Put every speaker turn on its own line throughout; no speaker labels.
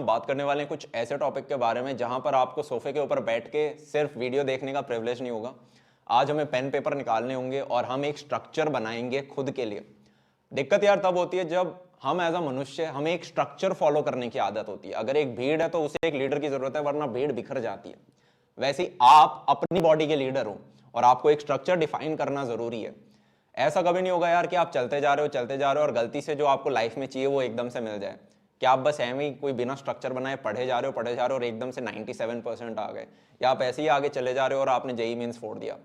बात करने वाले हैं कुछ ऐसे टॉपिक के बारे में जहां पर आपको सोफे के ऊपर बैठ के सिर्फ वीडियो देखने का प्रिविलेज नहीं होगा। आज हमें पेन पेपर निकालने होंगे और हम एक स्ट्रक्चर बनाएंगे खुद के लिए। दिक्कत यार तब होती है जब हम एज अ मनुष्य हमें एक स्ट्रक्चर फॉलो करने की आदत होती है। अगर एक भीड़ है तो उसे एक लीडर की जरूरत है, वरना भीड़ बिखर जाती है। वैसे ही आप अपनी बॉडी के लीडर हो और आपको एक स्ट्रक्चर डिफाइन करना जरूरी है। ऐसा कभी नहीं होगा यार कि आप चलते जा रहे हो और गलती से जो आपको लाइफ में चाहिए वो एकदम से मिल जाए। क्या आप बस एम ही कोई बिना स्ट्रक्चर बनाए पढ़े जा रहे हो और एकदम से 97% आ गए, या आप ऐसे ही आगे चले जा रहे हो और आपने जेई मीन्स फोड़ दिया।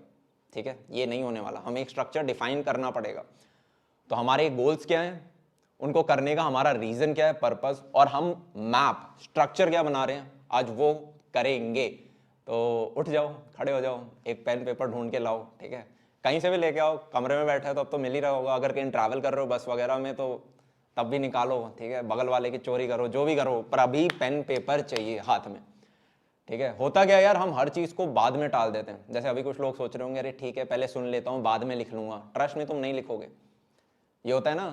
ठीक है, ये नहीं होने वाला। हमें एक स्ट्रक्चर डिफाइन करना पड़ेगा। तो हमारे गोल्स क्या हैं, उनको करने का हमारा रीजन क्या है, पर्पस, और हम मैप स्ट्रक्चर क्या बना रहे हैं आज वो करेंगे। तो उठ जाओ, खड़े हो जाओ, एक पेन पेपर ढूंढ के लाओ। ठीक है, कहीं से भी लेके आओ। कमरे में बैठे हो तो अब तो मिल ही रहा होगा। अगर कहीं ट्रैवल कर रहे हो बस वगैरह में तो तब भी निकालो। ठीक है, बगल वाले की चोरी करो, जो भी करो, पर अभी पेन पेपर चाहिए हाथ में। ठीक है, होता क्या यार, हम हर चीज को बाद में टाल देते हैं। जैसे अभी कुछ लोग सोच रहे होंगे अरे ठीक है पहले सुन लेता हूँ बाद में लिख लूंगा। ट्रस्ट में तुम नहीं लिखोगे। ये होता है ना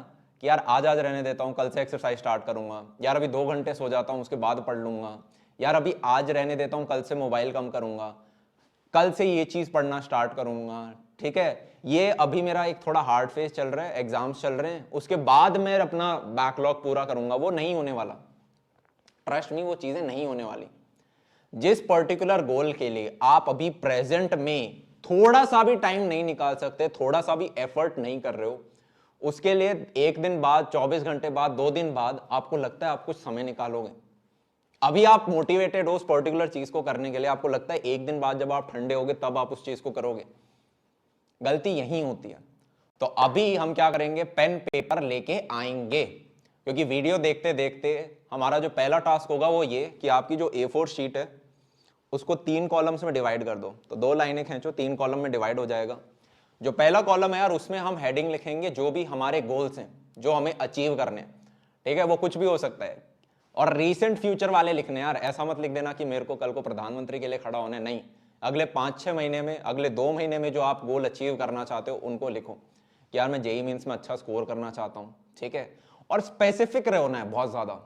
कि यार आज आज रहने देता हूँ, कल से एक्सरसाइज स्टार्ट करूंगा। यार अभी 2 घंटे सो जाता हूँ, उसके बाद पढ़ लूंगा। यार अभी आज रहने देता हूँ, कल से मोबाइल कम करूंगा, कल से ये चीज पढ़ना स्टार्ट करूंगा। ठीक है, ये अभी मेरा एक थोड़ा हार्ड फेज चल रहा है, एग्जाम्स चल रहे हैं, उसके बाद मैं अपना बैकलॉग पूरा करूंगा। वो नहीं होने वाला। ट्रस्ट मी, वो चीजें नहीं होने वाली। जिस पर्टिकुलर गोल के लिए आप अभी प्रेजेंट में थोड़ा सा भी टाइम नहीं निकाल सकते, थोड़ा सा भी एफर्ट नहीं कर रहे हो, उसके लिए 1 दिन बाद, 24 घंटे बाद, 2 दिन बाद आपको लगता है आप कुछ समय निकालोगे। अभी आप मोटिवेटेड हो उस पर्टिकुलर चीज को करने के लिए, आपको लगता है 1 दिन बाद जब आप ठंडे होगे तब आप उस चीज को करोगे। गलती यहीं होती है। तो अभी हम क्या करेंगे, पेन पेपर लेके आएंगे। क्योंकि वीडियो देखते देखते हमारा जो पहला टास्क होगा वो ये कि आपकी जो A4 शीट है उसको 3 कॉलम्स में डिवाइड कर दो। तो 2 लाइनें खींचो, 3 कॉलम में डिवाइड हो जाएगा। जो पहला कॉलम है यार उसमें हम हेडिंग लिखेंगे जो भी हमारे गोल्स हैं, जो हमें अचीव करने हैं। ठीक है, वो कुछ भी हो सकता है। और रीसेंट फ्यूचर वाले लिखने यार, ऐसा मत लिख देना कि मेरे को कल को प्रधानमंत्री के लिए खड़ा होना है। नहीं, अगले 5-6 महीने में, अगले 2 महीने में जो आप गोल अचीव करना चाहते हो उनको लिखो कि यार मैं जेई मीन्स में अच्छा स्कोर करना चाहता हूँ। ठीक है, और स्पेसिफिक रहना है बहुत ज्यादा।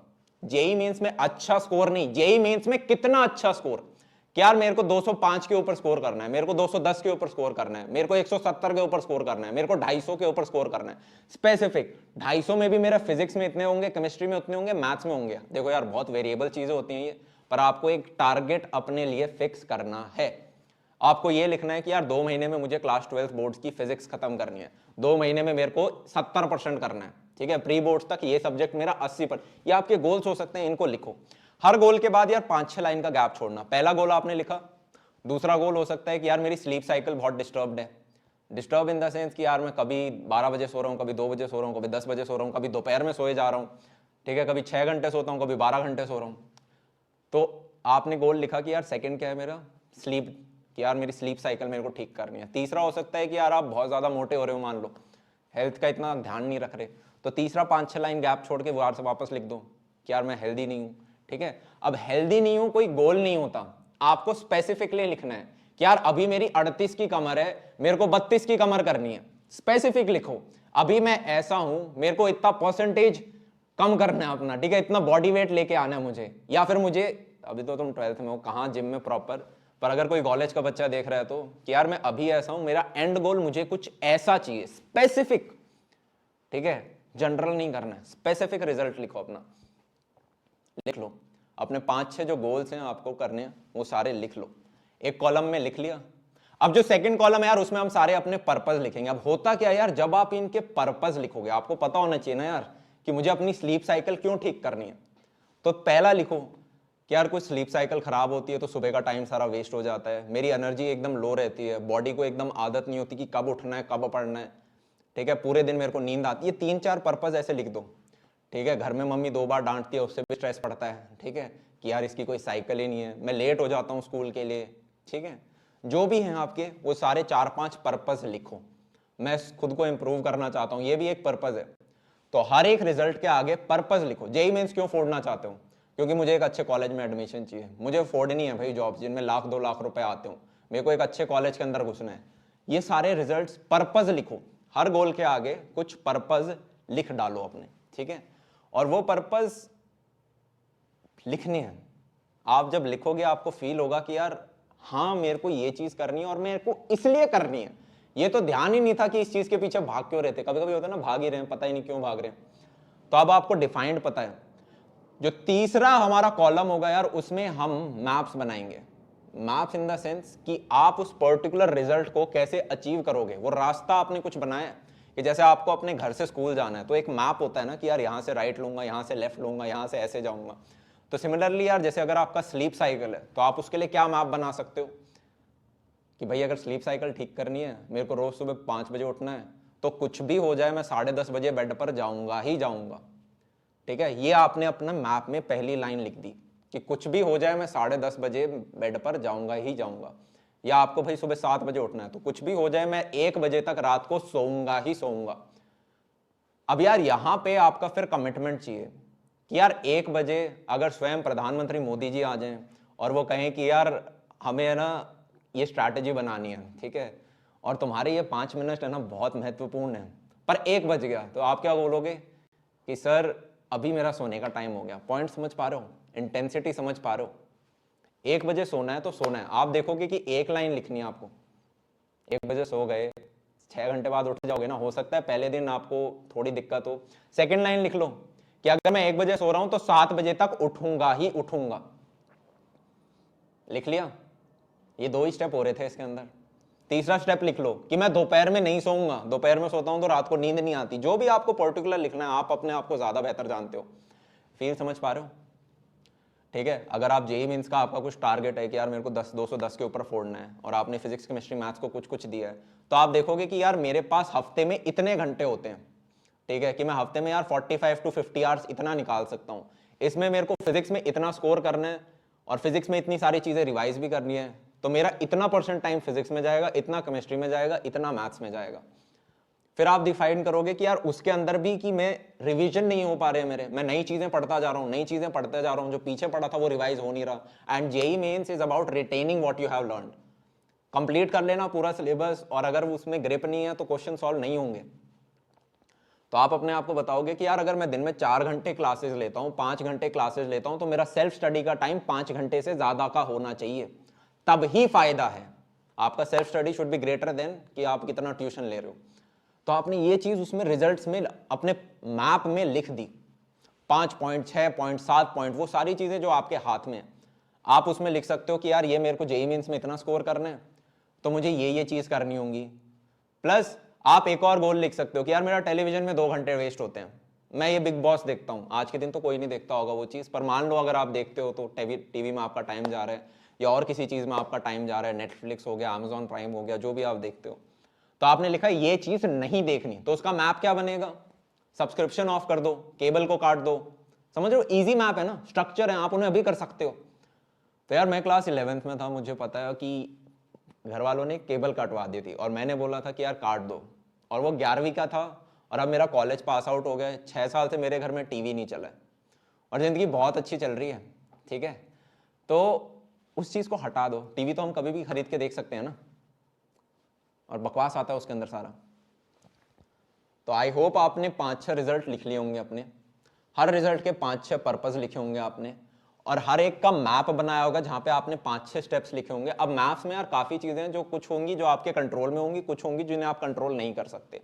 जेई मीन्स में अच्छा स्कोर नहीं, जेई मीन्स में कितना अच्छा स्कोर। कि यार मेरे को 205 के ऊपर स्कोर करना है, मेरे को 210 के ऊपर स्कोर करना है, मेरे को 170 के ऊपर स्कोर करना है, मेरे को 250 के ऊपर स्कोर करना है। स्पेसिफिक। 250 में भी मेरा फिजिक्स में इतने होंगे, केमिस्ट्री में उतने होंगे, मैथ्स में होंगे। देखो यार बहुत वेरिएबल चीजें होती हैं ये, पर आपको एक टारगेट अपने लिए फिक्स करना है। आपको ये लिखना है कि यार 2 महीने में मुझे क्लास 12 बोर्ड्स की फिजिक्स खत्म करनी है, 2 महीने में मेरे को 70% करना है। ठीक है, प्री बोर्ड्स तक ये सब्जेक्ट मेरा 80%। ये आपके गोल्स हो सकते हैं, इनको लिखो। हर गोल के बाद यार 5-6 लाइन का गैप छोड़ना। पहला गोल आपने लिखा, दूसरा गोल हो सकता है कि यार मेरी स्लीप साइकिल बहुत डिस्टर्ब्ड है। डिस्टर्ब इन द सेंस कि यार मैं कभी 12 बजे सो रहा हूँ, कभी 2 बजे सो रहा हूँ, कभी 10 बजे सो रहा हूँ, कभी दोपहर में सोए जा रहा हूँ। ठीक है, कभी 6 घंटे सोता हूँ, कभी 12 घंटे सो रहा हूँ। तो आपने गोल लिखा कि यार सेकंड क्या है मेरा, स्लीप, कि यार मेरी स्लीप साइकिल मेरे को ठीक करनी है। तीसरा हो सकता है कि यार आप बहुत ज़्यादा मोटे हो रहे हो, मान लो हेल्थ का इतना ध्यान नहीं रख रहे, तो तीसरा 5-6 लाइन गैप छोड़ के वापस लिख दो कि यार मैं हेल्दी नहीं हूँ। ठीक है, अब हेल्दी नहीं हूँ कोई गोल नहीं होता, आपको स्पेसिफिकली लिखना है कि यार अभी मेरी 38 की कमर है, मेरे को 32 की कमर करनी है। स्पेसिफिक लिखो, अभी मैं ऐसा हूं, मेरे को इतना परसेंटेज कम करना है अपना। ठीक है, इतना बॉडी वेट लेके आना है मुझे, या फिर मुझे, अभी तो तुम 12th में हो, कहाँ जिम में प्रॉपर, पर अगर कोई कॉलेज का बच्चा देख रहा है तो कि यार मैं अभी ऐसा हूं, मेरा एंड गोल मुझे कुछ ऐसा चाहिए, स्पेसिफिक। ठीक है, जनरल नहीं करना है, स्पेसिफिक रिजल्ट लिखो अपना। लिख लो अपने 5-6 जो गोल्स हैं आपको करने हैं वो सारे लिख लो, एक कॉलम में लिख लिया। अब जो सेकंड कॉलम है यार उसमें हम सारे अपने पर्पस लिखेंगे। अब होता क्या यार, जब आप इनके पर्पस लिखोगे आपको पता होना चाहिए ना यार कि मुझे अपनी स्लीप साइकिल क्यों ठीक करनी है। तो पहला लिखो कि यार कोई स्लीप साइकिल खराब होती है तो सुबह का टाइम सारा वेस्ट हो जाता है, मेरी एनर्जी एकदम लो रहती है, बॉडी को एकदम आदत नहीं होती कि कब उठना है कब पढ़ना है। ठीक है, पूरे दिन मेरे को नींद आती है। 3-4 पर्पस ऐसे लिख दो। ठीक है, घर में मम्मी 2 बार डांटती है, उससे भी स्ट्रेस पड़ता है। ठीक है, कि यार इसकी कोई साइकिल ही नहीं है, मैं लेट हो जाता हूँ स्कूल के लिए। ठीक है, जो भी हैं आपके वो सारे 4-5 पर्पस लिखो। मैं खुद को इंप्रूव करना चाहता हूँ, ये भी एक पर्पस है। तो हर एक रिजल्ट के आगे पर्पस लिखो। जेई मेंस क्यों फोड़ना चाहते हो, क्योंकि मुझे एक अच्छे कॉलेज में एडमिशन चाहिए, मुझे फोड़नी है भाई जॉब जिनमें 1-2 लाख रुपए आते हो, मेरे को एक अच्छे कॉलेज के अंदर घुसना है। ये सारे रिजल्ट्स पर्पस लिखो, हर गोल के आगे कुछ पर्पस लिख डालो अपने। ठीक है, और वो पर्पस लिखनी है। आप जब लिखोगे आपको फील होगा कि यार हाँ मेरे को ये चीज करनी है और मेरे को इसलिए करनी है। ये तो ध्यान ही नहीं था कि इस चीज के पीछे भाग क्यों रहते, कभी कभी होता है ना भाग ही रहे हैं, पता ही नहीं क्यों भाग रहे हैं। तो अब आपको डिफाइंड पता है। जो तीसरा हमारा कॉलम होगा यार, उसमें हम मैप्स बनाएंगे। मैप्स इन द सेंस कि आप उस पर्टिकुलर रिजल्ट को कैसे अचीव करोगे, वो रास्ता आपने कुछ बनाया है। कि जैसे आपको अपने घर से स्कूल जाना है तो एक मैप होता है ना कि यार यहाँ से राइट लूंगा, यहाँ से लेफ्ट लूंगा, यहाँ से ऐसे जाऊंगा। तो सिमिलरली यार जैसे अगर आपका स्लीप साइकिल है तो आप उसके लिए क्या मैप बना सकते हो कि भाई अगर स्लीप साइकिल ठीक करनी है, मेरे को रोज सुबह 5 बजे उठना है, तो कुछ भी हो जाए मैं 10:30 बजे बेड पर जाऊंगा ही जाऊंगा। ठीक है, ये आपने अपना मैप में पहली लाइन लिख दी कि कुछ भी हो जाए मैं 10:30 बजे बेड पर जाऊंगा ही जाऊंगा। या आपको भाई सुबह 7 बजे उठना है तो कुछ भी हो जाए मैं 1 बजे तक रात को सोऊंगा ही सोऊंगा। अब यार यहां पे आपका फिर कमिटमेंट चाहिए कि यार 1 बजे अगर स्वयं प्रधानमंत्री मोदी जी आ जाएं और वो कहें कि यार हमें है ना ये स्ट्रैटेजी बनानी है, ठीक है, और तुम्हारे ये 5 मिनट है ना बहुत महत्वपूर्ण है, पर 1 बज गया, तो आप क्या बोलोगे कि सर अभी मेरा सोने का टाइम हो गया। पॉइंट समझ पा रहे हो, इंटेंसिटी समझ पा रहे हो। 1 बजे सोना है तो सोना है। आप देखोगे कि एक लाइन लिखनी है आपको। 1 बजे सो गए, 6 घंटे बाद उठ जाओगे ना, हो सकता है पहले दिन आपको थोड़ी दिक्कत हो। सेकंड लाइन लिख लो कि अगर मैं 1 बजे सो रहा हूं तो 7 बजे तक उठूंगा ही उठूंगा। लिख लिया। ये 2 ही स्टेप हो रहे थे इसके अंदर। तीसरा स्टेप लिख लो कि मैं दोपहर में नहीं सोऊंगा, दोपहर में सोता हूं तो रात को नींद नहीं आती। जो भी आपको पर्टिकुलर लिखना है, आप अपने आप को ज्यादा बेहतर जानते हो। फिर समझ पा रहे हो? ठीक है, अगर आप जेई मीन्स का आपका कुछ टारगेट है कि यार मेरे को 210 के ऊपर फोड़ना है और आपने फिजिक्स केमिस्ट्री मैथ्स को कुछ कुछ दिया है, तो आप देखोगे कि यार मेरे पास हफ्ते में इतने घंटे होते हैं। ठीक है, कि मैं हफ्ते में यार 45 to 50 आवर्स इतना निकाल सकता हूं। इसमें मेरे को फिजिक्स में इतना स्कोर करना है और फिजिक्स में इतनी सारी चीजें रिवाइज भी करनी है, तो मेरा इतना % टाइम फिजिक्स में जाएगा, इतना केमिस्ट्री में जाएगा, इतना मैथ्स में जाएगा। फिर आप डिफाइन करोगे कि यार उसके अंदर भी कि मैं रिवीजन नहीं हो पा रहे हैं मेरे, मैं नई चीजें पढ़ता जा रहा हूं, नई चीजें पढ़ते जा रहा हूं, जो पीछे पढ़ा था वो रिवाइज हो नहीं रहा। And JEE Mains is about retaining what you have learned. Complete कर लेना पूरा सिलेबस, और अगर उसमें ग्रिप नहीं है तो क्वेश्चन सॉल्व नहीं होंगे। तो आप अपने आप को बताओगे कि यार अगर मैं दिन में 4 घंटे क्लासेस लेता हूं, 5 घंटे क्लासेस लेता हूं, तो मेरा सेल्फ स्टडी का टाइम 5 घंटे से ज्यादा का होना चाहिए, तब ही फायदा है। आपका self study should be greater than कि आप कितना ट्यूशन ले रहे हो। तो आपने ये चीज उसमें रिजल्ट्स में अपने मैप में लिख दी। 5 पॉइंट, 6 पॉइंट, 7 पॉइंट, वो सारी चीजें जो आपके हाथ में है, आप उसमें लिख सकते हो कि यार ये मेरे को जेईई मेंस में इतना स्कोर करना है तो मुझे ये चीज करनी होगी। प्लस आप एक और गोल लिख सकते हो कि यार मेरा टेलीविजन में 2 घंटे वेस्ट होते हैं, मैं ये बिग बॉस देखता हूं। आज के दिन तो कोई नहीं देखता होगा वो चीज, पर मान लो अगर आप देखते हो तो टीवी में आपका टाइम जा रहा है, या और किसी चीज में आपका टाइम जा रहा है, नेटफ्लिक्स हो गया, अमेजॉन प्राइम हो गया, जो भी आप देखते हो, तो आपने लिखा ये चीज नहीं देखनी, तो उसका मैप क्या बनेगा? सब्सक्रिप्शन ऑफ कर दो, केबल को काट दो। समझ रहे हो? इजी मैप है ना, स्ट्रक्चर है, आप उन्हें अभी कर सकते हो। तो यार मैं क्लास 11th में था, मुझे पता है कि घर वालों ने केबल कटवा दी थी और मैंने बोला था कि यार काट दो, और वो 11वीं का था और अब मेरा कॉलेज पास आउट हो गया है। 6 साल से मेरे घर में टीवी नहीं चला है और जिंदगी बहुत अच्छी चल रही है। ठीक है, तो उस चीज को हटा दो। टीवी तो हम कभी भी खरीद के देख सकते हैं ना, और बकवास आता है उसके अंदर सारा। तो आई होप आपने 5-6 रिजल्ट लिख लिए होंगे अपने, हर रिजल्ट के 5-6 पर्पज लिखे होंगे आपने, और हर एक का मैप बनाया होगा जहां पे आपने 5-6 स्टेप्स लिखे होंगे। अब मैप्स में यार काफी चीजें हैं जो कुछ होंगी जो आपके कंट्रोल में होंगी, कुछ होंगी जिन्हें आप कंट्रोल नहीं कर सकते।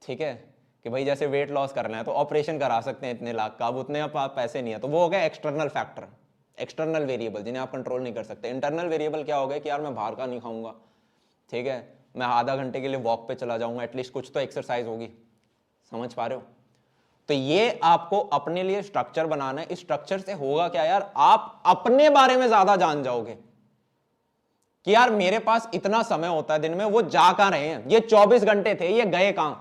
ठीक है, कि भाई जैसे वेट लॉस करना है तो ऑपरेशन करा सकते हैं इतने लाख का, अब उतने आप पैसे नहीं है, तो वो हो गया एक्सटर्नल फैक्टर, एक्सटर्नल वेरिएबल जिन्हें आप कंट्रोल नहीं कर सकते। इंटरनल वेरिएबल क्या हो गया कि यार मैं बाहर का नहीं खाऊंगा, ठीक है, मैं आधा घंटे के लिए वॉक पे चला जाऊंगा, एटलीस्ट कुछ तो एक्सरसाइज होगी। समझ पा रहे हो? तो ये आपको अपने लिए स्ट्रक्चर बनाना है। इस स्ट्रक्चर से होगा क्या यार, आप अपने बारे में ज्यादा जान जाओगे कि यार मेरे पास इतना समय होता है दिन में, वो जा कहां रहे हैं, ये 24 घंटे थे, ये गए कहां।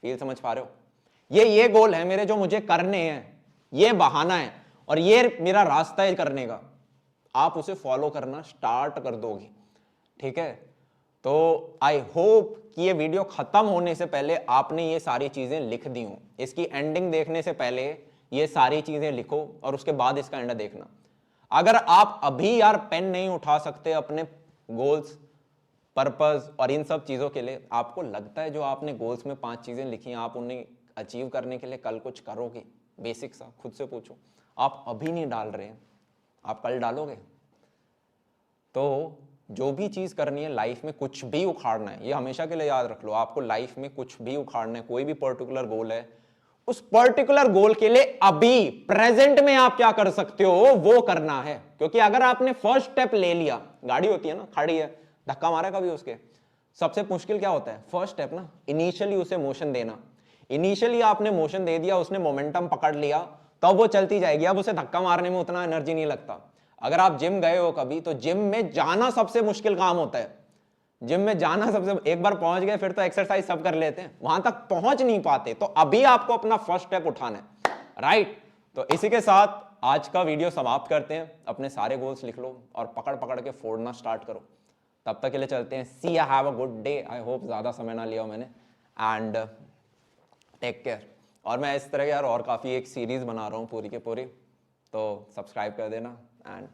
फील समझ पा रहे हो? ये गोल है मेरे जो मुझे करने हैं, ये बहाना है और ये मेरा रास्ता है करने का। आप उसे फॉलो करना स्टार्ट कर दोगे। ठीक है, तो आई होप कि ये वीडियो खत्म होने से पहले आपने ये सारी चीजें लिख दी हूं। इसकी एंडिंग देखने से पहले ये सारी चीजें लिखो और उसके बाद इसका एंड देखना। अगर आप अभी यार पेन नहीं उठा सकते अपने गोल्स, पर्पस और इन सब चीजों के लिए, आपको लगता है जो आपने गोल्स में 5 चीजें लिखी हैं आप उन्हें अचीव करने के लिए कल कुछ करोगे? बेसिक सा खुद से पूछो। आप अभी नहीं डाल रहे, आप कल डालोगे। तो जो भी चीज़ करनी है लाइफ में, कुछ भी उखाड़ना है, ये हमेशा के लिए याद रख लो, आपको लाइफ में कुछ भी उखाड़ना है, कोई भी पर्टिकुलर गोल है, उस पर्टिकुलर गोल के लिए अभी प्रेजेंट में आप क्या कर सकते हो वो करना है। क्योंकि अगर आपने फर्स्ट स्टेप ले लिया, गाड़ी होती है ना, खड़ी है, धक्का मारा कभी उसके, सबसे मुश्किल क्या होता है, फर्स्ट स्टेप ना, इनिशियली उसे मोशन देना। इनिशियली आपने मोशन दे दिया, उसने मोमेंटम पकड़ लिया, तब वो चलती जाएगी। अब उसे धक्का मारने में उतना एनर्जी नहीं लगता। अगर आप जिम गए हो कभी, तो जिम में जाना सबसे मुश्किल काम होता है। जिम में जाना सबसे, एक बार पहुंच गए फिर तो एक्सरसाइज सब कर लेते हैं, वहां तक पहुंच नहीं पाते। तो अभी आपको अपना फर्स्ट स्टेप उठाना है, राइट। तो इसी के साथ आज का वीडियो समाप्त करते हैं। अपने सारे गोल्स लिख लो और पकड़ पकड़ के फोड़ना स्टार्ट करो। तब तक के लिए चलते हैं। See you, have a good day. I hope ज्यादा समय ना लिया मैंने, एंड टेक केयर। और मैं इस तरह के यार और काफी एक सीरीज बना रहा हूँ पूरी के पूरी, तो सब्सक्राइब कर देना एंड